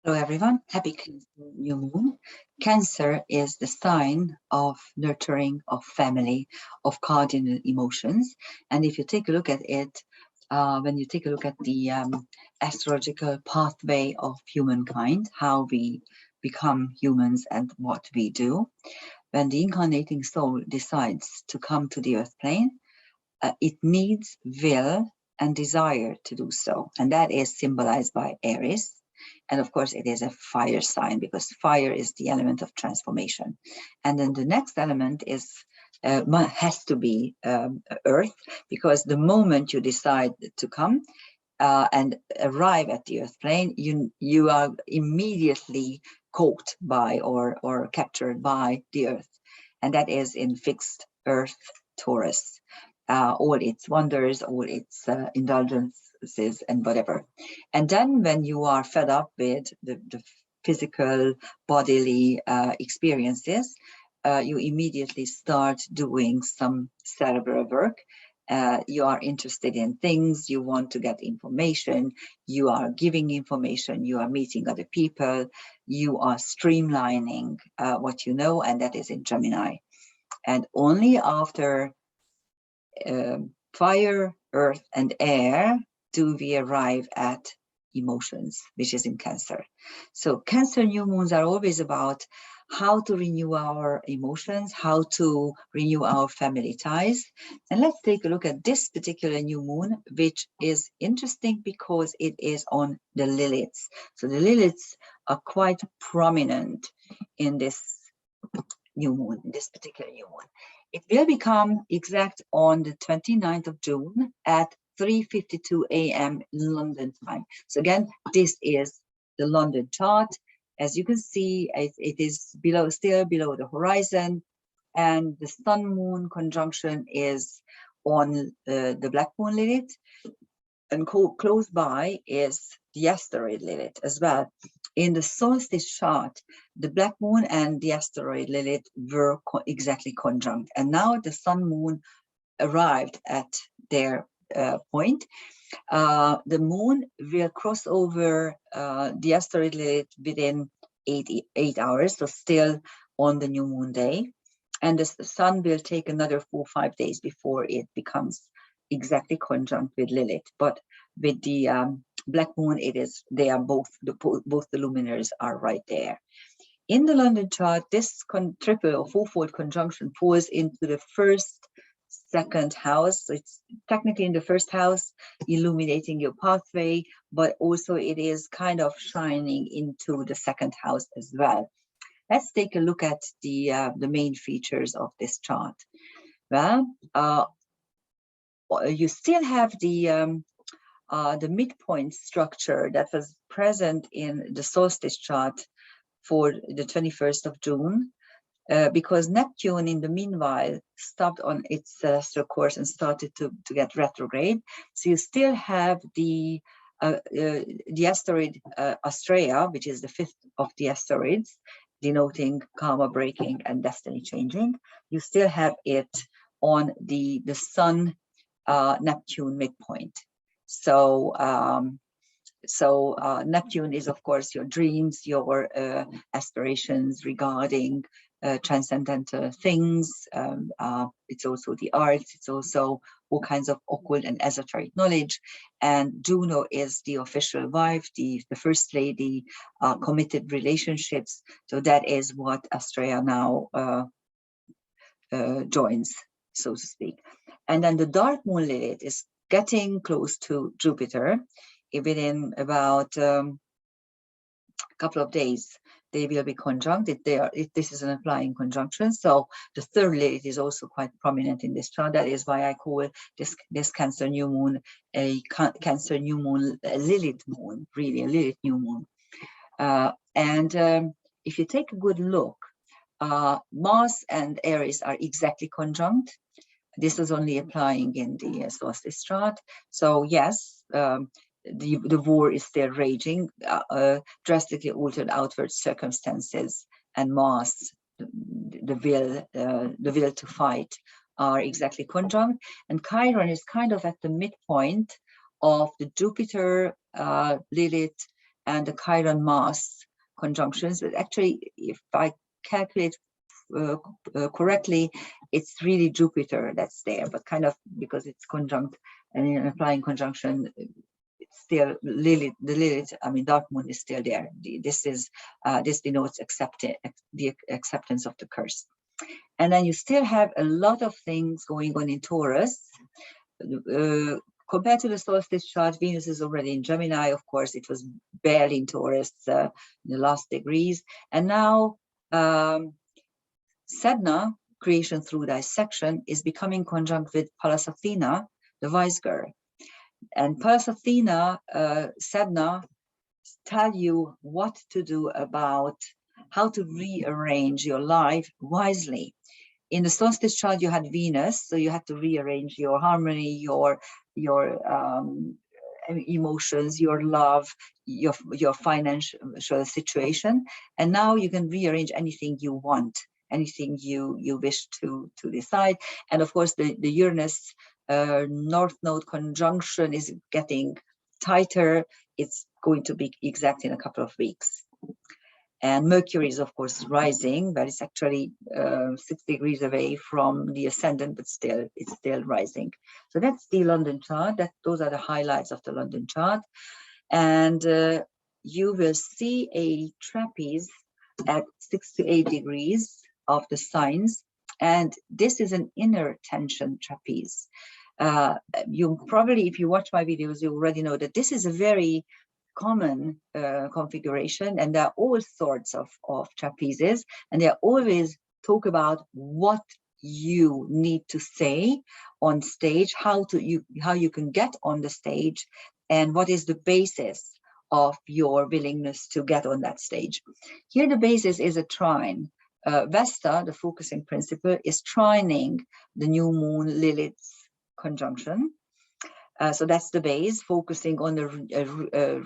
Hello everyone, happy Cancer new moon. Cancer is the sign of nurturing, of family, of cardinal emotions. And if you take a look at it, when you take a look at the astrological pathway of humankind, how we become humans and what we do, when the incarnating soul decides to come to the earth plane, it needs will and desire to do so. And that is symbolized by Aries. And of course, it is a fire sign because fire is the element of transformation. And then the next element is has to be earth, because the moment you decide to come and arrive at the earth plane, you are immediately caught by or captured by the earth. And that is in fixed earth Taurus. All its wonders, all its indulgences and whatever. And then when you are fed up with the physical, bodily experiences, you immediately start doing some cerebral work. You are interested in things, you want to get information, you are giving information, you are meeting other people, you are streamlining what you know, and that is in Gemini. And only after fire, earth, and air do we arrive at emotions, which is in Cancer. So Cancer new moons are always about how to renew our emotions, how to renew our family ties. And let's take a look at this particular new moon, which is interesting because it is on the Liliths. So the Liliths are quite prominent in this new moon, this particular new moon. It will become exact on the 29th of June at 3:52 a.m. London time. So again, this is the London chart. As you can see, it is still below the horizon, and the Sun-Moon conjunction is on the Black Moon Lilith, and close by is the asteroid Lilith as well. In the solstice chart, the Black Moon and the asteroid Lilith were exactly conjunct, and now the Sun Moon arrived at their point. The Moon will cross over the asteroid Lilith within 8 hours, so still on the new moon day, and the Sun will take another 4 or 5 days before it becomes exactly conjunct with Lilith. But with the Black Moon, they are both the luminaries are right there. In the London chart, this triple or fourfold conjunction falls into the second house. So it's technically in the first house, illuminating your pathway, but also it is kind of shining into the second house as well. Let's take a look at the main features of this chart. Well, you still have the midpoint structure that was present in the solstice chart for the 21st of June, because Neptune in the meanwhile stopped on its celestial course and started to get retrograde. So you still have the asteroid Astrea, which is the fifth of the asteroids, denoting karma breaking and destiny changing. You still have it on the Sun Neptune midpoint. So Neptune is, of course, your dreams, your aspirations regarding transcendental things. It's also the arts. It's also all kinds of occult and esoteric knowledge. And Juno is the official wife, the first lady, committed relationships. So that is what Astrea now joins, so to speak. And then the dark moon Lilith is getting close to Jupiter. Within about a couple of days, they will be conjunct. This is an applying conjunction. So the third Lilith is also quite prominent in this chart. That is why I call this Cancer new moon a Cancer new moon, a Lilith moon, really a Lilith new moon. And if you take a good look, Mars and Aries are exactly conjunct. This is only applying in the solstice chart. So yes, the war is still raging, drastically altered outward circumstances, and Mars, the will to fight, are exactly conjunct. And Chiron is kind of at the midpoint of the Jupiter, Lilith, and the Chiron Mars conjunctions. But actually, if I calculate correctly, it's really Jupiter that's there, but kind of because it's conjunct and in applying conjunction, it's still Lilith, the Lilith, I mean, dark moon is still there. This denotes the acceptance of the curse. And then you still have a lot of things going on in Taurus. Compared to the solstice chart, Venus is already in Gemini. Of course, it was barely in Taurus in the last degrees. And now Sedna, creation through dissection, is becoming conjunct with Pallas Athena, the wise girl. And Pallas Athena, Sedna, tell you what to do about how to rearrange your life wisely. In the solstice chart, you had Venus, so you had to rearrange your harmony, your emotions, your love, your financial situation, and now you can rearrange anything you want, anything you wish to decide. And of course, the Uranus North Node conjunction is getting tighter. It's going to be exact in a couple of weeks. And Mercury is, of course, rising, but it's actually 6 degrees away from the ascendant, but still, it's still rising. So that's the London chart. Those are the highlights of the London chart. And you will see a trapeze at 6 to 8 degrees of the signs. And this is an inner tension trapeze. You probably, if you watch my videos, you already know that this is a very common configuration, and there are all sorts of trapezes, and they always talk about what you need to say on stage, how you can get on the stage, and what is the basis of your willingness to get on that stage. Here the basis is a trine. Vesta, the focusing principle, is trining the new moon Lilith's conjunction. So that's the base, focusing on a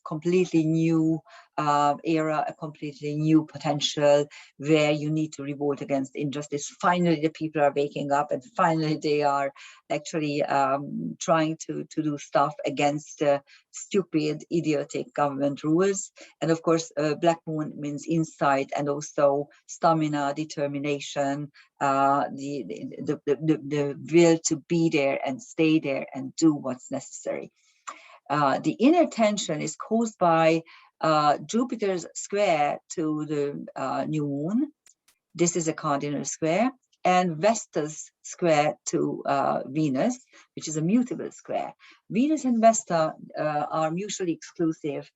completely new era, a completely new potential where you need to revolt against injustice. Finally, the people are waking up, and finally they are actually trying to do stuff against stupid, idiotic government rules. And of course, Black Moon means insight and also stamina, determination, the will to be there and stay there and do what's necessary. The inner tension is caused by Jupiter's square to the new moon. This is a cardinal square, and Vesta's square to Venus, which is a mutable square. Venus and Vesta are mutually exclusive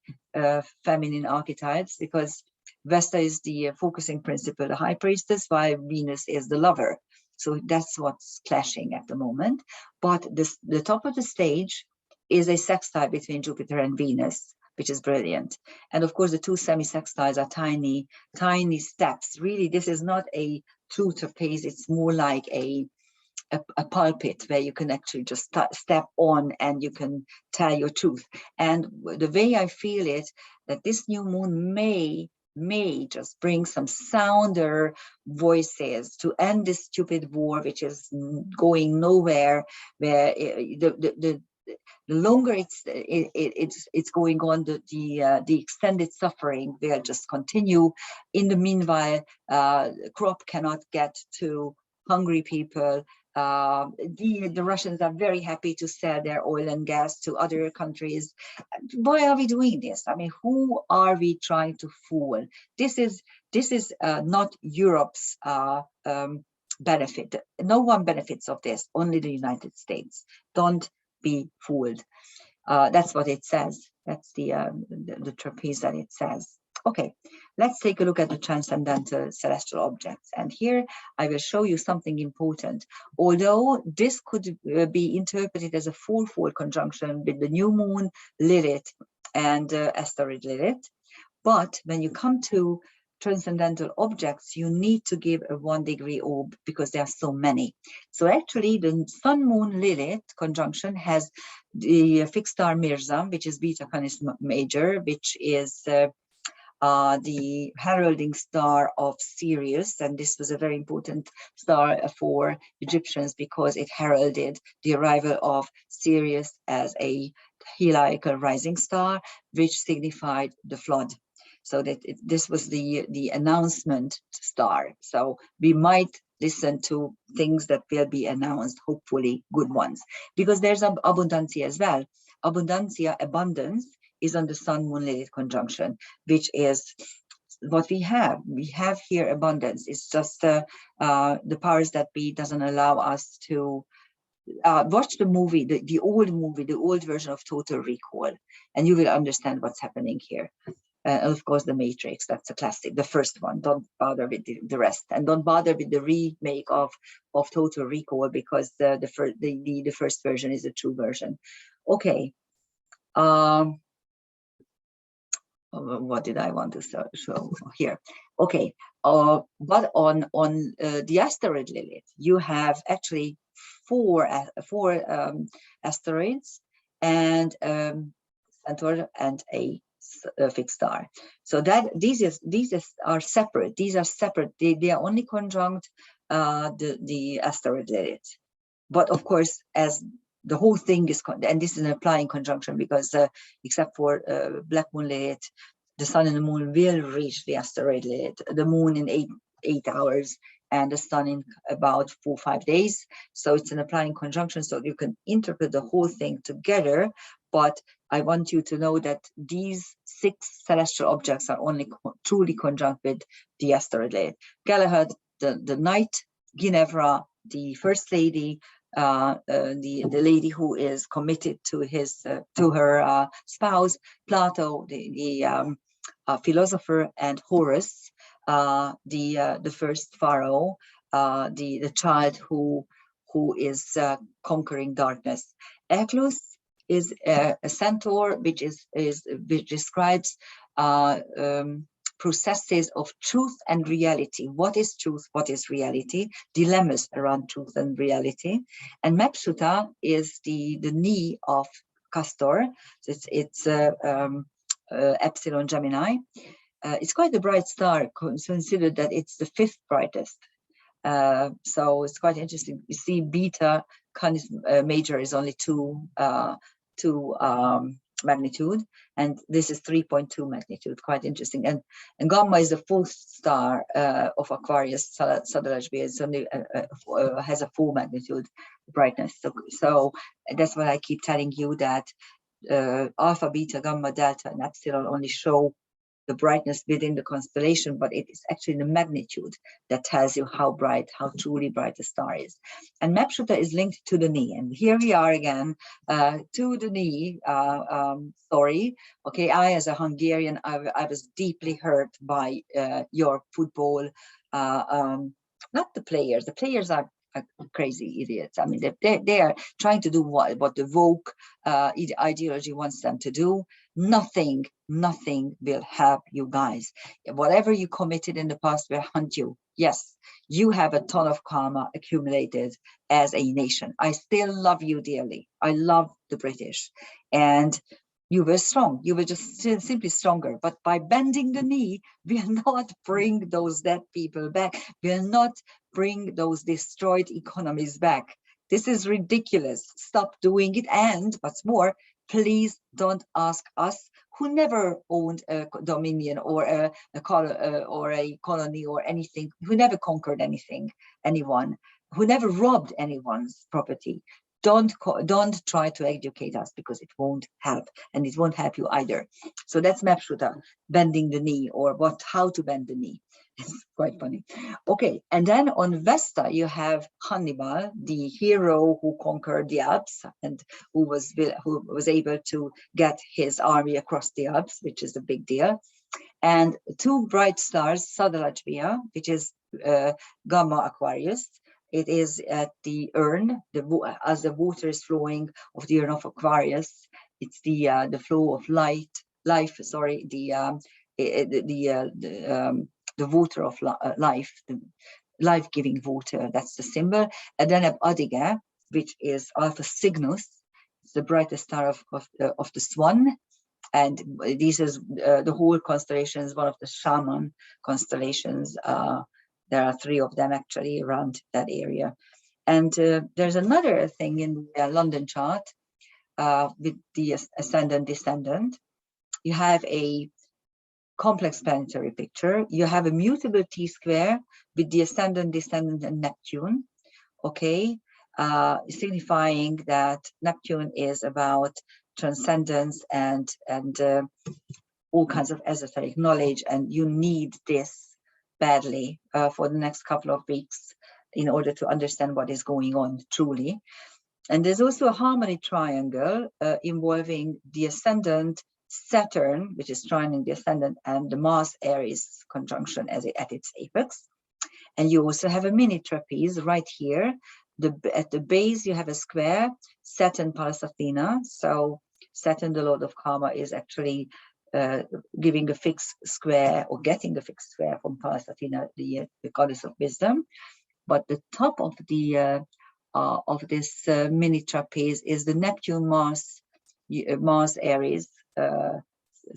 feminine archetypes, because Vesta is the focusing principle, the high priestess, while Venus is the lover. So that's what's clashing at the moment. But the top of the stage is a sextile between Jupiter and Venus, which is brilliant. And of course, the two semi-sextiles are tiny, tiny steps. Really, this is not a true trapeze. It's more like a pulpit where you can actually just step on and you can tell your truth. And the way I feel it, that this new moon may just bring some sounder voices to end this stupid war, which is going nowhere, where the longer it's going on, the extended suffering will just continue. In the meanwhile, crop cannot get to hungry people. The Russians are very happy to sell their oil and gas to other countries. Why are we doing this? I mean, who are we trying to fool? This is not Europe's benefit. No one benefits of this, only the United States. Don't be fooled. That's what it says. That's the trapeze that it says. Okay, let's take a look at the transcendental celestial objects. And here I will show you something important. Although this could be interpreted as a fourfold conjunction with the new moon Lilith and asteroid Lilith, but when you come to transcendental objects, you need to give a 1 degree orb because there are so many. So actually the Sun Moon Lilith conjunction has the fixed star Mirza, which is Beta Canis Major, which is the heralding star of Sirius, and this was a very important star for Egyptians because it heralded the arrival of Sirius as a heliacal rising star, which signified the flood. So that this was the announcement star. So we might listen to things that will be announced, hopefully good ones, because there's abundancia as well. Abundancia, abundance, is on the Sun Moon Lilith conjunction, which is what we have. We have here abundance. It's just the powers that be doesn't allow us to watch the movie, the old version of Total Recall, and you will understand what's happening here. And of course, The Matrix, that's a classic, the first one. Don't bother with the rest, and don't bother with the remake of Total Recall, because the first version is a true version. Okay. What did I want to show here? Okay, but on the asteroid Lilith, you have actually four asteroids and Centaur and a fixed star. So that these are separate. These are separate. They are only conjunct the asteroid Lilith. But of course, as the whole thing is, and this is an applying conjunction, because except for Black Moon Lilith, the sun and the moon will reach the asteroid Lilith, the moon in 8 hours, and the sun in about 4 or 5 days. So it's an applying conjunction, so you can interpret the whole thing together. But I want you to know that these 6 celestial objects are only truly conjunct with the asteroid Lilith. Galahad, the knight, Ginevra, the first lady, the lady who is committed to her spouse, Plato, the philosopher, and Horus, the first pharaoh, the child who is conquering darkness. Eklus is a centaur, which describes processes of truth and reality. What is truth? What is reality? Dilemmas around truth and reality. And Mepsuta is the knee of Castor. So it's Epsilon Gemini. It's quite a bright star, considered that it's the 5th brightest. So it's quite interesting. You see, Beta Canis Major is only 2 magnitude, and this is 3.2 magnitude. Quite interesting. And Gamma is the 4th star of Aquarius, Sadalajbi. It's only has a 4 magnitude brightness. So that's what I keep telling you, that Alpha, Beta, Gamma, Delta, and Epsilon only show the brightness within the constellation, but it is actually the magnitude that tells you how truly bright the star is. And Mepsuta is linked to the knee. And here we are again, to the knee story. Okay, I, as a Hungarian, I was deeply hurt by your football, not the players. The players are crazy idiots. I mean, they are trying to do what the woke ideology wants them to do. Nothing will help you guys. Whatever you committed in the past will haunt you. Yes, you have a ton of karma accumulated as a nation. I still love you dearly. I love the British, and you were strong. You were just simply stronger. But by bending the knee, we'll not bring those dead people back. We'll not bring those destroyed economies back. This is ridiculous. Stop doing it. And what's more, please don't ask us, who never owned a dominion or a colony or anything, who never conquered anyone, who never robbed anyone's property. Don't try to educate us, because it won't help, and it won't help you either. So that's Mepsuta, bending the knee, or how to bend the knee. It's quite funny. Okay, and then on Vesta you have Hannibal, the hero who conquered the Alps and who was able to get his army across the Alps, which is a big deal. And 2 bright stars, Sadalajvia, which is Gamma Aquarius. It is at the urn, as the water is flowing of the urn of Aquarius. It's the flow of life. Sorry, the water of life, the life-giving water. That's the symbol. And then Adige, which is Alpha Cygnus. It's the brightest star of the Swan. And this is the whole constellation is one of the shaman constellations. There are 3 of them actually around that area. And there's another thing in the London chart, with the ascendant descendant. You have a complex planetary picture. You have a mutable T-square with the ascendant descendant and Neptune, okay, signifying that Neptune is about transcendence and all kinds of esoteric knowledge, and you need this badly for the next couple of weeks in order to understand what is going on truly. And there's also a harmony triangle involving the ascendant Saturn, which is trining the ascendant, and the Mars Aries conjunction at its apex. And you also have a mini trapeze right here. At the base, you have a square, Saturn Pallas Athena. So Saturn, the Lord of Karma, is actually giving a fixed square or getting a fixed square from Pallas Athena, the goddess of wisdom. But the top of this mini trapeze is the Neptune Mars Aries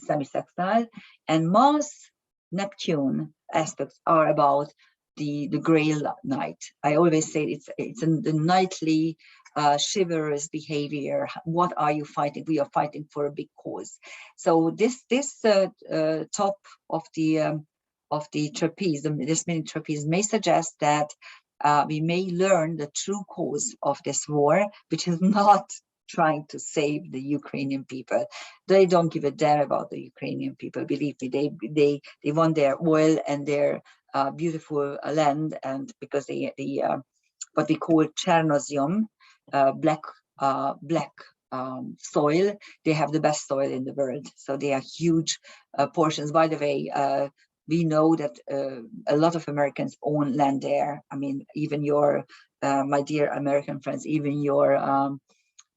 semisextile, and Mars Neptune aspects are about the gray night. I always say it's the nightly chivalrous behavior. What are you fighting? We are fighting for a big cause. So this top of the trapeze, this mini trapeze, may suggest that we may learn the true cause of this war, which is not trying to save the Ukrainian people. They don't give a damn about the Ukrainian people. Believe me, they want their oil and their beautiful land, and because what we call Chernozem, black soil, they have the best soil in the world. So they are huge portions. By the way, we know that a lot of Americans own land there. I mean, even your, my dear American friends, even your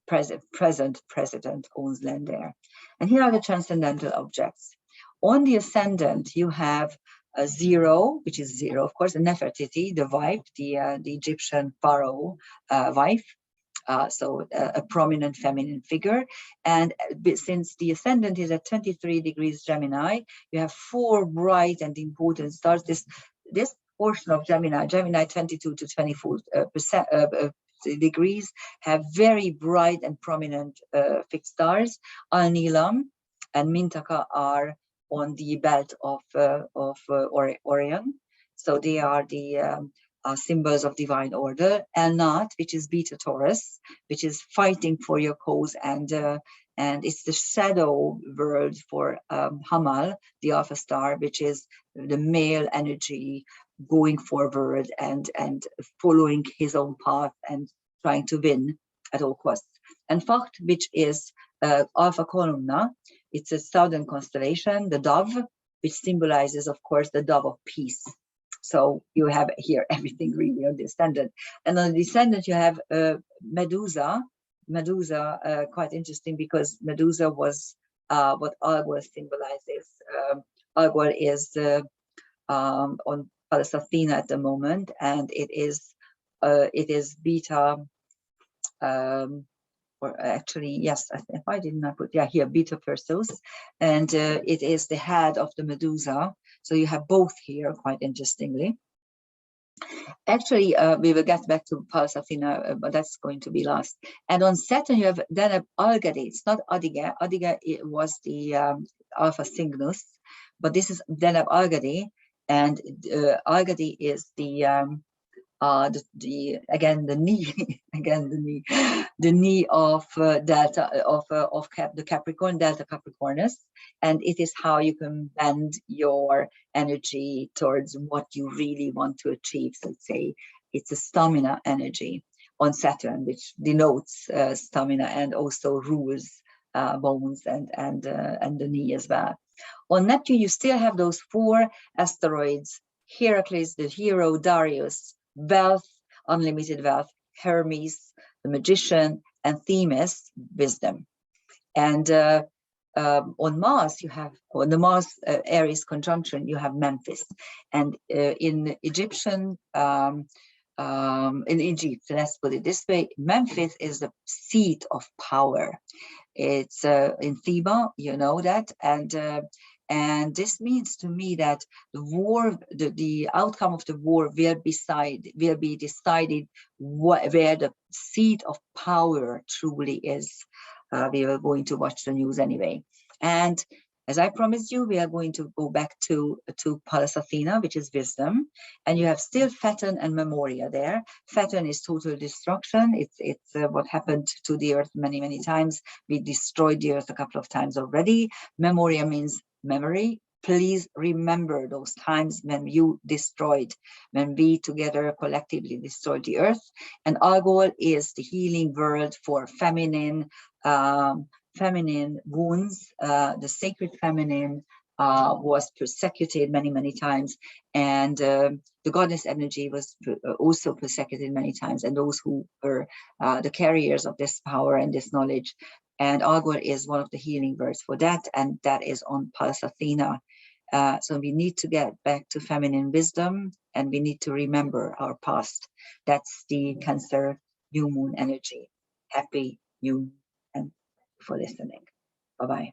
present president owns land there. And here are the transcendental objects. On the ascendant, you have a zero, which is zero, of course, a Nefertiti, the wife, the Egyptian pharaoh wife. So a prominent feminine figure. And since the ascendant is at 23 degrees Gemini, you have 4 bright and important stars. This portion of Gemini 22 to 24 degrees, have very bright and prominent fixed stars. Al-Nilam and Mintaka are on the belt of Orion. So they are the symbols of divine order. And Nat, which is Beta Taurus, which is fighting for your cause, and it's the shadow world for Hamal, the Alpha star, which is the male energy going forward and following his own path and trying to win at all costs. And Facht, which is Alpha Columna, it's a southern constellation, the dove, which symbolizes, of course, the dove of peace. So you have here everything really on the ascendant. And on the descendant, you have Medusa. Medusa, quite interesting, because Medusa was what Algol symbolizes. Algol is on Pallas Athena at the moment, and it is Beta, or actually, yes, if I did not put, yeah, here, Beta Perseus, and it is the head of the Medusa. So you have both here, quite interestingly. Actually, we will get back to Pallas Athena, but that's going to be last. And on Saturn, you have then Algadi. It's not Adiga. Adiga, it was the Alpha Cygnus, but this is Deneb Algadi, and Algadi is the knee of Delta of the Capricorn, Delta Capricornus, and it is how you can bend your energy towards what you really want to achieve. So it's a stamina energy on Saturn, which denotes stamina and also rules bones and the knee as well. On Neptune, you still have those 4 asteroids: Heracles, the hero, Darius, wealth, unlimited wealth, Hermes, the magician, and Themis, wisdom. And on Mars, you have, on the Mars Aries conjunction, you have Memphis. And in Egyptian, in Egypt, let's put it this way, Memphis is the seat of power. It's in Theba, you know that, and this means to me that the war, the outcome of the war will be decided where the seat of power truly is. we were going to watch the news anyway. And as I promised you, we are going to go back to Pallas Athena, which is wisdom. And you have still Saturn and Memoria there. Saturn is total destruction. It's what happened to the Earth many, many times. We destroyed the Earth a couple of times already. Memoria means memory. Please remember those times when you destroyed, when we together collectively destroyed the Earth. And our goal is the healing world for feminine wounds. The sacred feminine was persecuted many, many times, and the goddess energy was also persecuted many times, and those who were the carriers of this power and this knowledge. And our goal is one of the healing words for that, and that is on Pallas Athena. So we need to get back to feminine wisdom, and we need to remember our past. That's the Cancer new moon energy. Happy new moon, and for listening. Bye-bye.